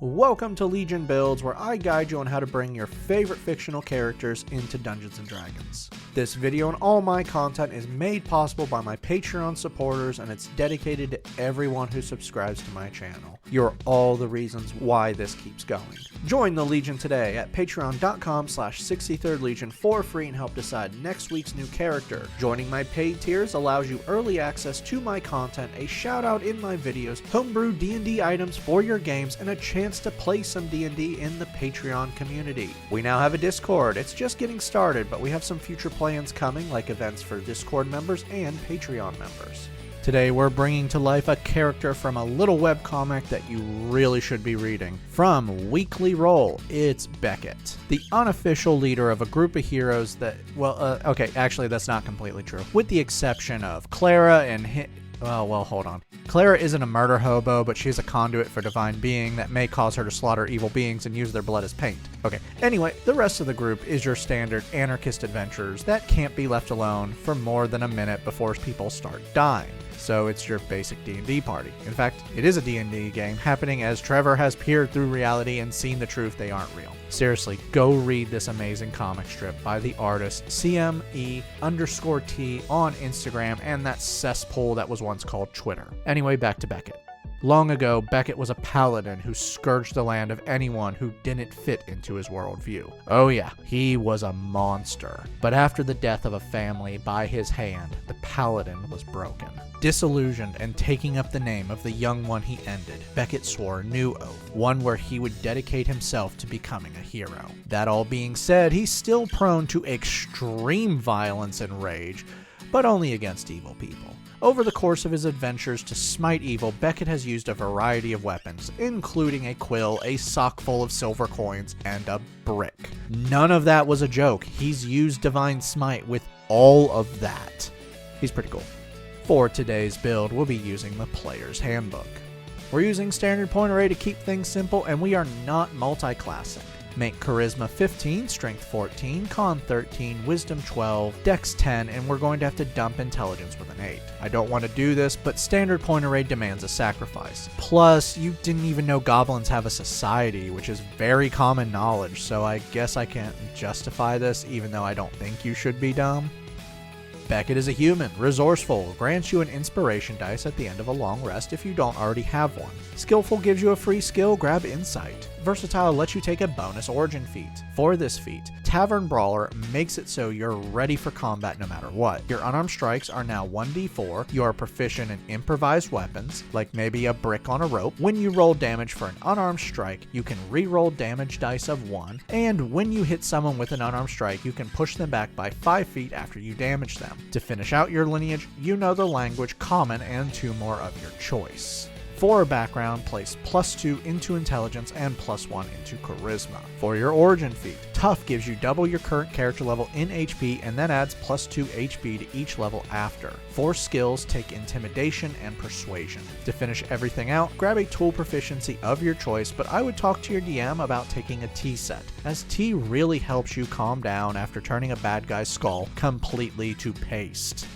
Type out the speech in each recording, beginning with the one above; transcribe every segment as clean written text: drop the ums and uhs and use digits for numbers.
Welcome to Legion Builds, where I guide you on how to bring your favorite fictional characters into Dungeons & Dragons. This video and all my content is made possible by my Patreon supporters, and it's dedicated to everyone who subscribes to my channel. You're all the reasons why this keeps going. Join the Legion today at patreon.com/63rdlegion for free and help decide next week's new character. Joining my paid tiers allows you early access to my content, a shout out in my videos, homebrew D&D items for your games, and a chance to play some D&D in the Patreon community. We now have a Discord. It's just getting started, but we have some future plans coming, like events for Discord members and Patreon members. Today we're bringing to life a character from a little webcomic that you really should be reading. From Weekly Roll, it's Becket, the unofficial leader of a group of heroes that, okay, actually that's not completely true. With the exception of Clara and hold on. Clara isn't a murder hobo, but she's a conduit for divine being that may cause her to slaughter evil beings and use their blood as paint. Okay, anyway, the rest of the group is your standard anarchist adventurers that can't be left alone for more than a minute before people start dying. So it's your basic D&D party. In fact, it is a D&D game happening as Trevor has peered through reality and seen the truth they aren't real. Seriously, go read this amazing comic strip by the artist CME_T on Instagram and that cesspool that was once called Twitter. Anyway, back to Becket. Long ago, Becket was a paladin who scourged the land of anyone who didn't fit into his worldview. Oh yeah, he was a monster. But after the death of a family by his hand, the paladin was broken. Disillusioned and taking up the name of the young one he ended, Becket swore a new oath, one where he would dedicate himself to becoming a hero. That all being said, he's still prone to extreme violence and rage, but only against evil people. Over the course of his adventures to smite evil, Becket has used a variety of weapons, including a quill, a sock full of silver coins, and a brick. None of that was a joke. He's used Divine Smite with all of that. He's pretty cool. For today's build, we'll be using the Player's Handbook. We're using standard point array to keep things simple, and we are not multi-classing. Make Charisma 15, Strength 14, Con 13, Wisdom 12, Dex 10, and we're going to have to dump Intelligence with an 8. I don't want to do this, but standard point array demands a sacrifice. Plus, you didn't even know goblins have a society, which is very common knowledge, so I guess I can't justify this, even though I don't think you should be dumb. Becket is a human, resourceful, grants you an inspiration dice at the end of a long rest if you don't already have one. Skillful gives you a free skill, grab Insight. Versatile lets you take a bonus origin feat. For this feat, Tavern Brawler makes it so you're ready for combat no matter what. Your unarmed strikes are now 1d4, you are proficient in improvised weapons, like maybe a brick on a rope. When you roll damage for an unarmed strike, you can re-roll damage dice of 1, and when you hit someone with an unarmed strike, you can push them back by 5 feet after you damage them. To finish out your lineage, you know the language Common and 2 more of your choice. For background, place +2 into Intelligence and +1 into Charisma. For your origin feat, Tough gives you double your current character level in HP and then adds +2 HP to each level after. For skills, take Intimidation and Persuasion. To finish everything out, grab a tool proficiency of your choice, but I would talk to your DM about taking a T set, as T really helps you calm down after turning a bad guy's skull completely to paste.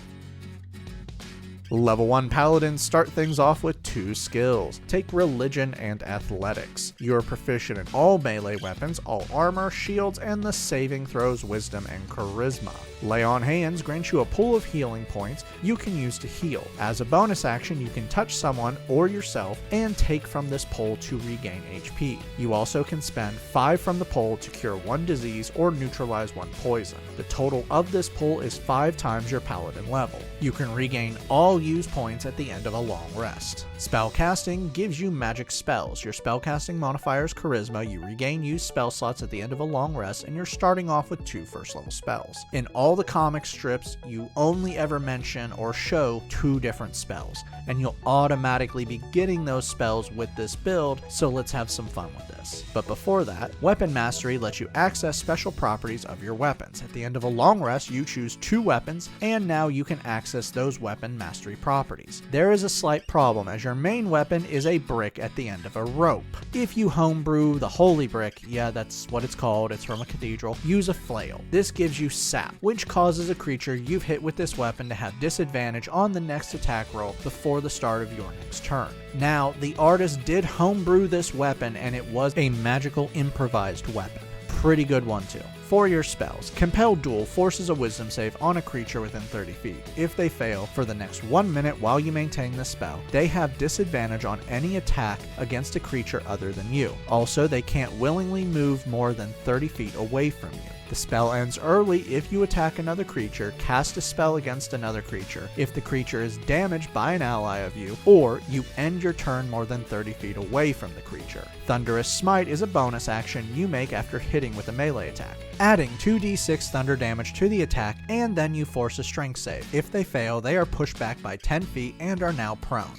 Level 1 Paladins start things off with 2 skills. Take Religion and Athletics. You are proficient in all melee weapons, all armor, shields, and the saving throws, Wisdom, and Charisma. Lay on Hands grants you a pool of healing points you can use to heal. As a bonus action, you can touch someone or yourself and take from this pool to regain HP. You also can spend 5 from the pool to cure 1 disease or neutralize 1 poison. The total of this pool is 5 times your Paladin level. You can regain all use points at the end of a long rest. Spellcasting gives you magic spells. Your spellcasting modifier is Charisma, you regain used spell slots at the end of a long rest, and you're starting off with 2 first level spells. In all the comic strips, you only ever mention or show 2 different spells, and you'll automatically be getting those spells with this build, so let's have some fun with this. But before that, Weapon Mastery lets you access special properties of your weapons. At the end of a long rest, you choose 2 weapons, and now you can access those weapon mastery illusory properties. There is a slight problem as your main weapon is a brick at the end of a rope. If you homebrew the holy brick, yeah, that's what it's called, it's from a cathedral, use a flail. This gives you sap, which causes a creature you've hit with this weapon to have disadvantage on the next attack roll before the start of your next turn. Now, the artist did homebrew this weapon and it was a magical improvised weapon. Pretty good one too. For your spells, Compel Duel forces a wisdom save on a creature within 30 feet. If they fail, for the next 1 minute while you maintain the spell, they have disadvantage on any attack against a creature other than you. Also, they can't willingly move more than 30 feet away from you. The spell ends early if you attack another creature, cast a spell against another creature, if the creature is damaged by an ally of you, or you end your turn more than 30 feet away from the creature. Thunderous Smite is a bonus action you make after hitting with a melee attack, adding 2d6 thunder damage to the attack, and then you force a strength save. If they fail, they are pushed back by 10 feet and are now prone.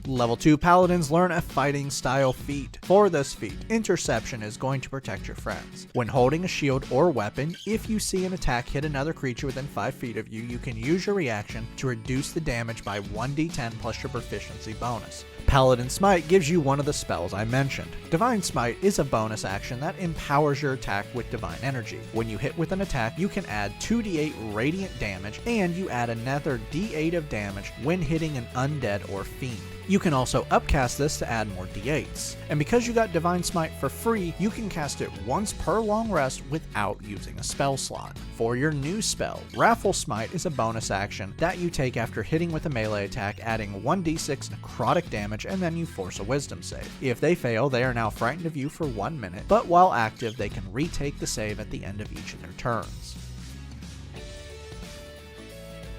Level 2 Paladins learn a fighting style feat. For this feat, Interception is going to protect your friends. When holding a shield or weapon, if you see an attack hit another creature within 5 feet of you, you can use your reaction to reduce the damage by 1d10 plus your proficiency bonus. Paladin Smite gives you one of the spells I mentioned. Divine Smite is a bonus action that empowers your attack with divine energy. When you hit with an attack, you can add 2d8 radiant damage, and you add another d8 of damage when hitting an undead or fiend. You can also upcast this to add more d8s. And because you got Divine Smite for free, you can cast it once per long rest without using a spell slot. For your new spell, Raffle Smite is a bonus action that you take after hitting with a melee attack, adding 1d6 necrotic damage, and then you force a wisdom save. If they fail, they are now frightened of you for 1 minute, but while active, they can retake the save at the end of each of their turns.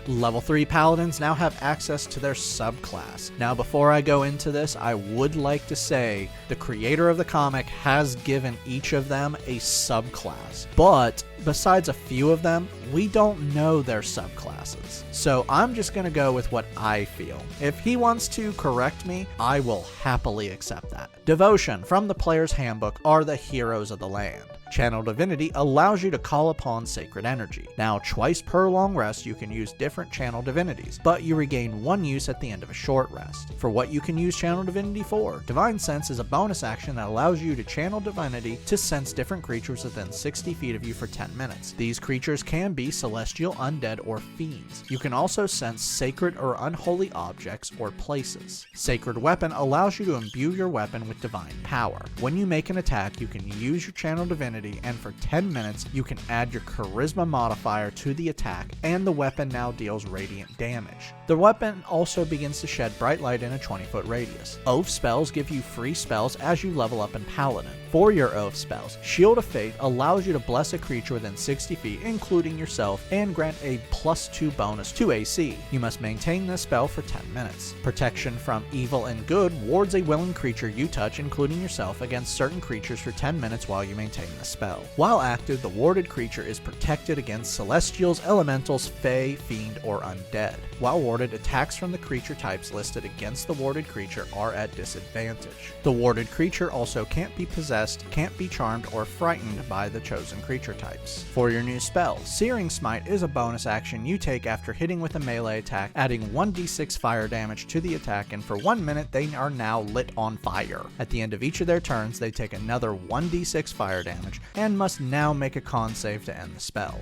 Level 3 Paladins now have access to their subclass. Now before I go into this, I would like to say the creator of the comic has given each of them a subclass, but besides a few of them, we don't know their subclasses. So I'm just going to go with what I feel. If he wants to correct me, I will happily accept that. Devotion from the player's handbook are the heroes of the land. Channel Divinity allows you to call upon sacred energy. Now, twice per long rest, you can use different Channel Divinities, but you regain one use at the end of a short rest. For what you can use Channel Divinity for, Divine Sense is a bonus action that allows you to channel divinity to sense different creatures within 60 feet of you for 10 minutes. These creatures can be celestial, undead, or fiends. You can also sense sacred or unholy objects or places. Sacred Weapon allows you to imbue your weapon with divine power. When you make an attack, you can use your Channel Divinity, and for 10 minutes you can add your charisma modifier to the attack, and the weapon now deals radiant damage. The weapon also begins to shed bright light in a 20-foot radius. Oath spells give you free spells as you level up in Paladin. For your Oath spells, Shield of Fate allows you to bless a creature within 60 feet, including yourself, and grant a +2 bonus to AC. You must maintain this spell for 10 minutes. Protection from Evil and Good wards a willing creature you touch, including yourself, against certain creatures for 10 minutes while you maintain the spell. While active, the warded creature is protected against celestials, elementals, fae, fiend, or undead. While warded, attacks from the creature types listed against the warded creature are at disadvantage. The warded creature also can't be possessed, can't be charmed, or frightened by the chosen creature types. For your new spell, Searing Smite is a bonus action you take after hitting with a melee attack, adding 1d6 fire damage to the attack, and for 1 minute they are now lit on fire. At the end of each of their turns, they take another 1d6 fire damage, and must now make a con save to end the spell.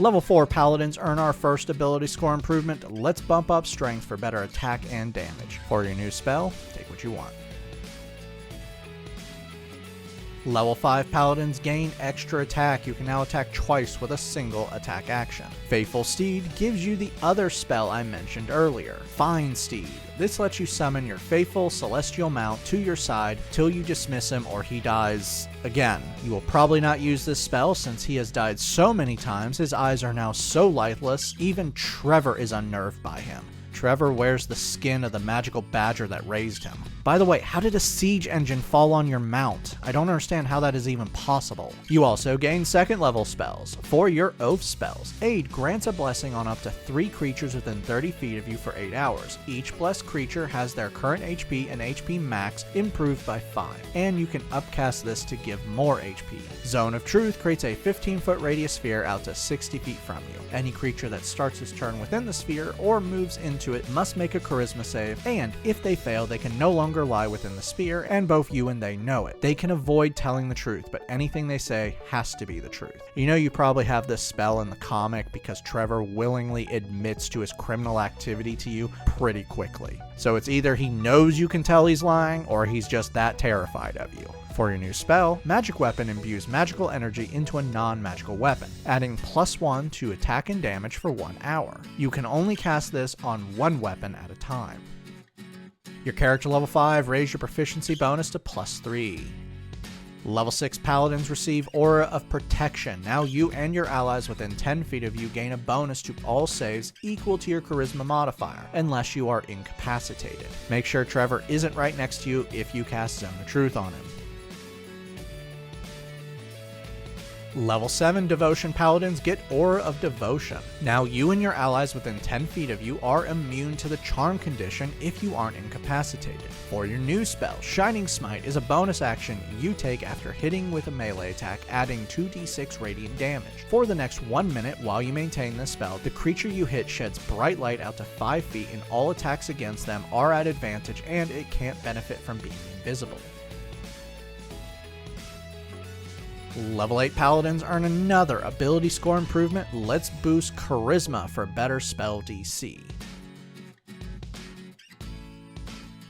Level 4 Paladins earn our first ability score improvement. Let's bump up strength for better attack and damage. For your new spell, take what you want. Level 5 Paladins gain extra attack. You can now attack twice with a single attack action. Faithful Steed gives you the other spell I mentioned earlier, Fine Steed. This lets you summon your faithful celestial mount to your side till you dismiss him or he dies again. You will probably not use this spell since he has died so many times, his eyes are now so lightless, even Trevor is unnerved by him. Trevor wears the skin of the magical badger that raised him. By the way, how did a siege engine fall on your mount? I don't understand how that is even possible. You also gain second level spells. For your oath spells, Aid grants a blessing on up to 3 creatures within 30 feet of you for 8 hours. Each blessed creature has their current HP and HP max improved by 5, and you can upcast this to give more HP. Zone of Truth creates a 15-foot radius sphere out to 60 feet from you. Any creature that starts its turn within the sphere or moves into it must make a charisma save, and if they fail, they can no longer lie within the sphere, and both you and they know it. They can avoid telling the truth, but anything they say has to be the truth. You know, you probably have this spell in the comic because Trevor willingly admits to his criminal activity to you pretty quickly. So it's either he knows you can tell he's lying, or he's just that terrified of you. For your new spell, Magic Weapon imbues magical energy into a non-magical weapon, adding +1 to attack and damage for 1 hour. You can only cast this on one weapon at a time. Your character level 5 raise your proficiency bonus to +3. Level 6 Paladins receive Aura of Protection. Now you and your allies within 10 feet of you gain a bonus to all saves equal to your Charisma modifier, unless you are incapacitated. Make sure Trevor isn't right next to you if you cast Zone of Truth on him. Level 7 Devotion Paladins get Aura of Devotion. Now you and your allies within 10 feet of you are immune to the charm condition if you aren't incapacitated. For your new spell, Shining Smite is a bonus action you take after hitting with a melee attack, adding 2d6 radiant damage. For the next 1 minute while you maintain this spell, the creature you hit sheds bright light out to 5 feet and all attacks against them are at advantage, and it can't benefit from being invisible. Level 8 Paladins earn another ability score improvement. Let's boost Charisma for better spell DC.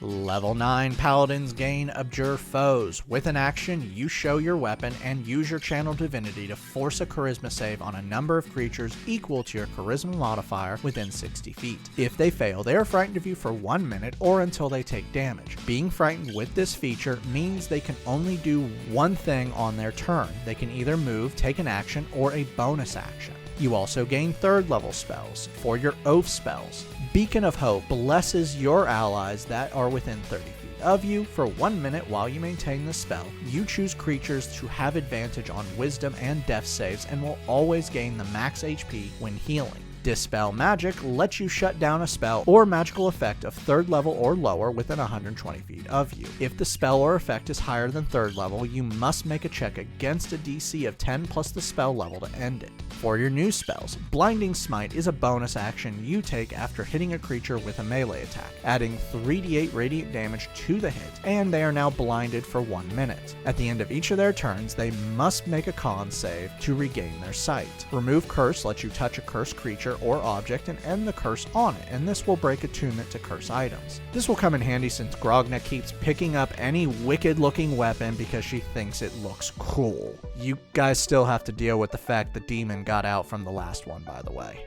Level 9 Paladins gain Abjure Foes. With an action, you show your weapon and use your Channel Divinity to force a Charisma save on a number of creatures equal to your Charisma modifier within 60 feet. If they fail, they are frightened of you for 1 minute or until they take damage. Being frightened with this feature means they can only do one thing on their turn. They can either move, take an action, or a bonus action. You also gain 3rd level spells. For your oath spells, Beacon of Hope blesses your allies that are within 30 feet of you for 1 minute while you maintain the spell. You choose creatures to have advantage on wisdom and death saves and will always gain the max HP when healing. Dispel Magic lets you shut down a spell or magical effect of 3rd level or lower within 120 feet of you. If the spell or effect is higher than 3rd level, you must make a check against a DC of 10 plus the spell level to end it. For your new spells, Blinding Smite is a bonus action you take after hitting a creature with a melee attack, adding 3d8 radiant damage to the hit, and they are now blinded for 1 minute. At the end of each of their turns, they must make a con save to regain their sight. Remove Curse lets you touch a cursed creature or object and end the curse on it, and this will break attunement to curse items. This will come in handy since Grogna keeps picking up any wicked looking weapon because she thinks it looks cool. You guys still have to deal with the fact the demon got out from the last one, by the way.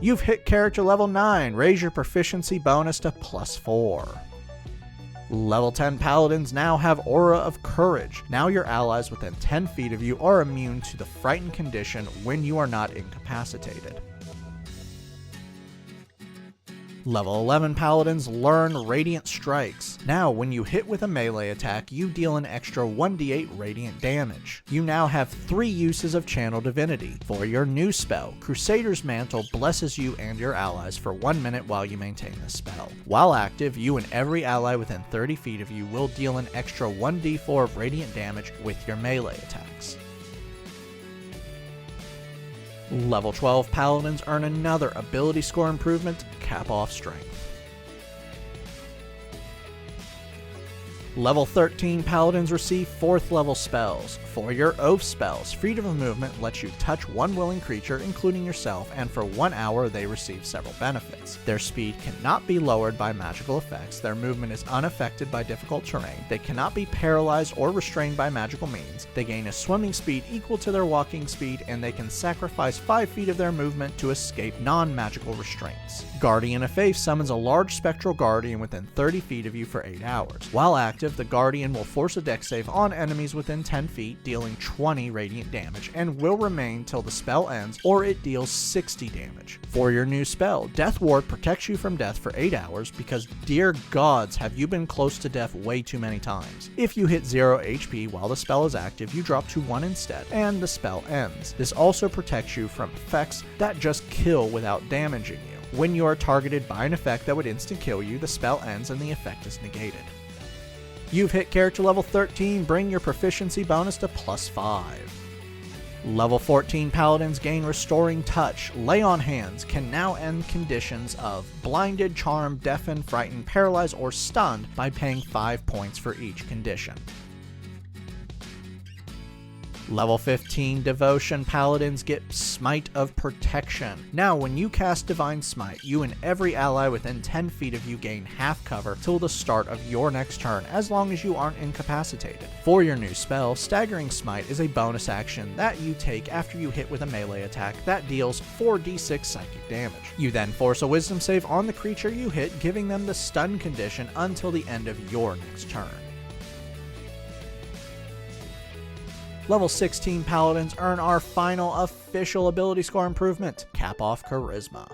You've hit character level 9, raise your proficiency bonus to +4. Level 10 Paladins now have Aura of Courage. Now your allies within 10 feet of you are immune to the frightened condition when you are not incapacitated. Level 11 Paladins learn Radiant Strikes. Now, when you hit with a melee attack, you deal an extra 1d8 radiant damage. You now have 3 uses of Channel Divinity. For your new spell, Crusader's Mantle blesses you and your allies for 1 minute while you maintain the spell. While active, you and every ally within 30 feet of you will deal an extra 1d4 of radiant damage with your melee attacks. Level 12 Paladins earn another ability score improvement, Cap Off Strength. Level 13 Paladins receive 4th level spells. For your oath spells, Freedom of Movement lets you touch one willing creature, including yourself, and for 1 hour they receive several benefits. Their speed cannot be lowered by magical effects, their movement is unaffected by difficult terrain, they cannot be paralyzed or restrained by magical means, they gain a swimming speed equal to their walking speed, and they can sacrifice 5 feet of their movement to escape non-magical restraints. Guardian of Faith summons a large spectral guardian within 30 feet of you for 8 hours. While active, active, the Guardian will force a dex save on enemies within 10 feet, dealing 20 radiant damage, and will remain till the spell ends or it deals 60 damage. For your new spell, Death Ward protects you from death for 8 hours because dear gods have you been close to death way too many times. If you hit 0 HP while the spell is active, you drop to 1 instead, and the spell ends. This also protects you from effects that just kill without damaging you. When you are targeted by an effect that would instant kill you, the spell ends and the effect is negated. You've hit character level 13, bring your proficiency bonus to +5. Level 14 Paladins gain Restoring Touch. Lay on Hands can now end conditions of blinded, charmed, deafened, frightened, paralyzed, or stunned by paying 5 points for each condition. Level 15 Devotion Paladins get Smite of Protection. Now when you cast Divine Smite, you and every ally within 10 feet of you gain half cover till the start of your next turn, as long as you aren't incapacitated. For your new spell, Staggering Smite is a bonus action that you take after you hit with a melee attack that deals 4d6 psychic damage. You then force a Wisdom save on the creature you hit, giving them the stun condition until the end of your next turn. Level 16 Paladins earn our final official ability score improvement, Cap Off Charisma.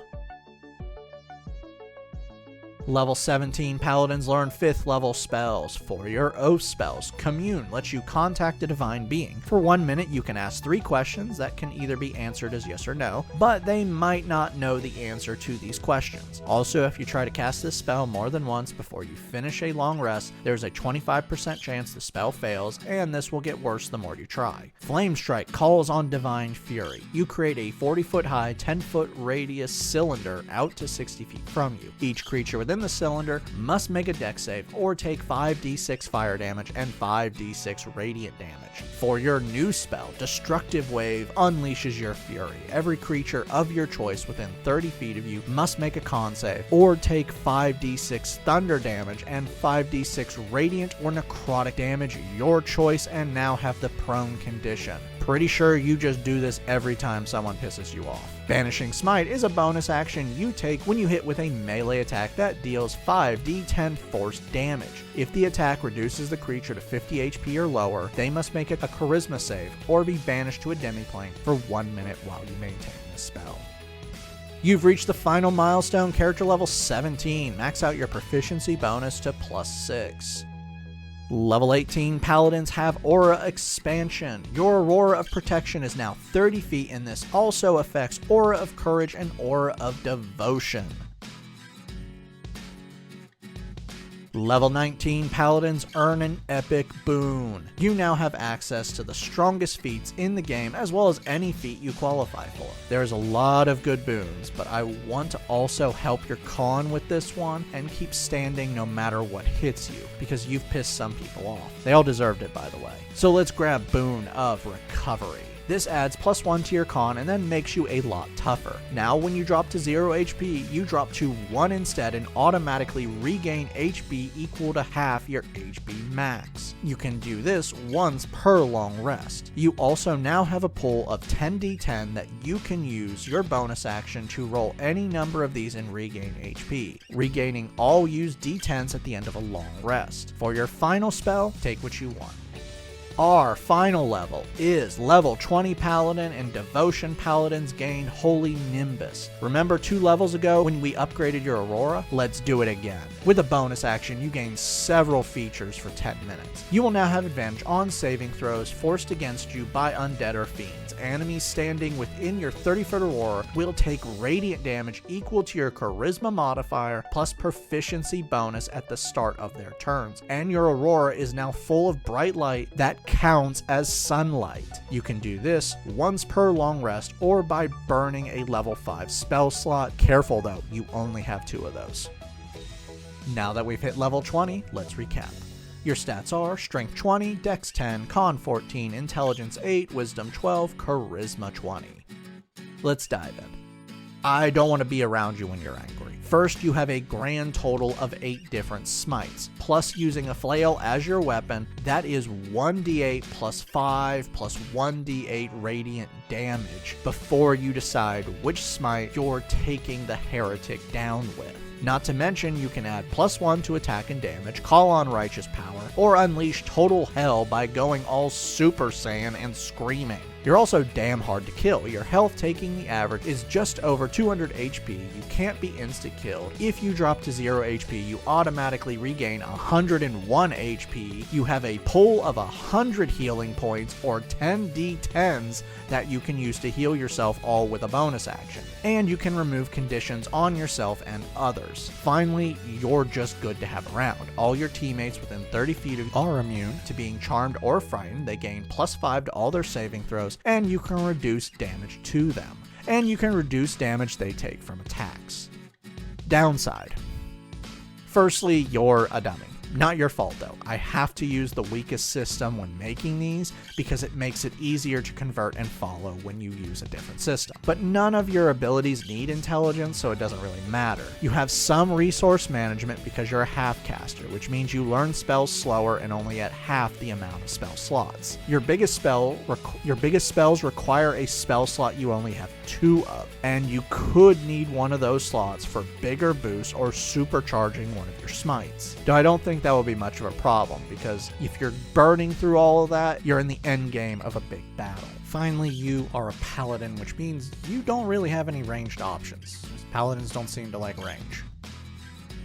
Level 17 Paladins learn 5th level spells. For your Oath spells, Commune lets you contact a divine being. For 1 minute you can ask 3 questions that can either be answered as yes or no, but they might not know the answer to these questions. Also, if you try to cast this spell more than once before you finish a long rest, there's a 25% chance the spell fails, and this will get worse the more you try. Flame Strike calls on Divine Fury. You create a 40-foot high, 10-foot radius cylinder out to 60 feet from you. Each creature within the cylinder must make a dex save or take 5d6 fire damage and 5d6 radiant damage. For your new spell, Destructive Wave unleashes your fury. Every creature of your choice within 30 feet of you must make a con save or take 5d6 thunder damage and 5d6 radiant or necrotic damage, your choice, and now have the prone condition. Pretty sure you just do this every time someone pisses you off. Banishing Smite is a bonus action you take when you hit with a melee attack that deals 5d10 force damage. If the attack reduces the creature to 50 HP or lower, they must make a charisma save or be banished to a demiplane for 1 minute while you maintain this spell. You've reached the final milestone, character level 17. Max out your proficiency bonus to +6. Level 18 Paladins have Aura Expansion. Your Aurora of Protection is now 30 feet, and this also affects Aura of Courage and Aura of Devotion. Level 19 Paladins earn an epic boon. You now have access to the strongest feats in the game as well as any feat you qualify for. There's a lot of good boons, but I want to also help your con with this one and keep standing no matter what hits you, because you've pissed some people off. They all deserved it, by the way. So let's grab Boon of Recovery. This adds +1 to your con and then makes you a lot tougher. Now when you drop to 0 HP, you drop to 1 instead and automatically regain HP equal to half your HP max. You can do this once per long rest. You also now have a pool of 10d10 that you can use your bonus action to roll any number of these and regain HP, regaining all used d10s at the end of a long rest. For your final spell, take what you want. Our final level is level 20 Paladin, and Devotion Paladins gain Holy Nimbus. Remember 2 levels ago when we upgraded your Aurora? Let's do it again. With a bonus action, you gain several features for 10 minutes. You will now have advantage on saving throws forced against you by undead or fiends. Enemies standing within your 30-foot Aurora will take radiant damage equal to your Charisma modifier plus proficiency bonus at the start of their turns. And your Aurora is now full of bright light that counts as sunlight. You can do this once per long rest or by burning a level 5 spell slot. Careful though, you only have 2 of those. Now that we've hit level 20, let's recap. Your stats are Strength 20, Dex 10, Con 14, Intelligence 8, Wisdom 12, Charisma 20. Let's dive in. I don't want to be around you when you're angry. First, you have a grand total of 8 different smites, plus using a flail as your weapon, that is 1d8 plus 5 plus 1d8 radiant damage before you decide which smite you're taking the heretic down with. Not to mention, you can add +1 to attack and damage, call on Righteous Power, or unleash total hell by going all Super Saiyan and screaming. You're also damn hard to kill. Your health taking the average is just over 200 HP. You can't be insta-killed. If you drop to 0 HP, you automatically regain 101 HP. You have a pool of 100 healing points or 10 D10s that you can use to heal yourself, all with a bonus action. And you can remove conditions on yourself and others. Finally, you're just good to have around. All your teammates within 30 feet of you are immune to being charmed or frightened. They gain +5 to all their saving throws, and you can reduce damage to them. And you can reduce damage they take from attacks. Downside. Firstly, you're a dummy. Not your fault though. I have to use the weakest system when making these because it makes it easier to convert and follow when you use a different system. But none of your abilities need intelligence, so it doesn't really matter. You have some resource management because you're a half caster, which means you learn spells slower and only at half the amount of spell slots. Your biggest spells require a spell slot you only have 2 of, and you could need one of those slots for bigger boosts or supercharging one of your smites. Though I don't think that will be much of a problem, because if you're burning through all of that, you're in the end game of a big battle. Finally, you are a paladin, which means you don't really have any ranged options. Paladins don't seem to like range.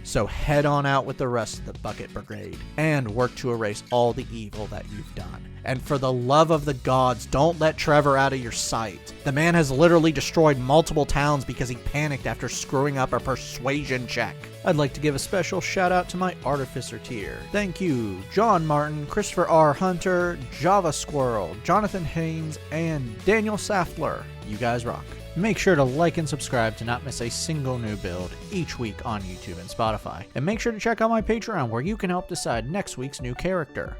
So head on out with the rest of the Becket Brigade and work to erase all the evil that you've done. And for the love of the gods, don't let Trevor out of your sight. The man has literally destroyed multiple towns because he panicked after screwing up a persuasion check. I'd like to give a special shout out to my Artificer tier. Thank you, John Martin, Christopher R. Hunter, Java Squirrel, Jonathan Haynes, and Daniel Saftler. You guys rock. Make sure to like and subscribe to not miss a single new build each week on YouTube and Spotify. And make sure to check out my Patreon where you can help decide next week's new character.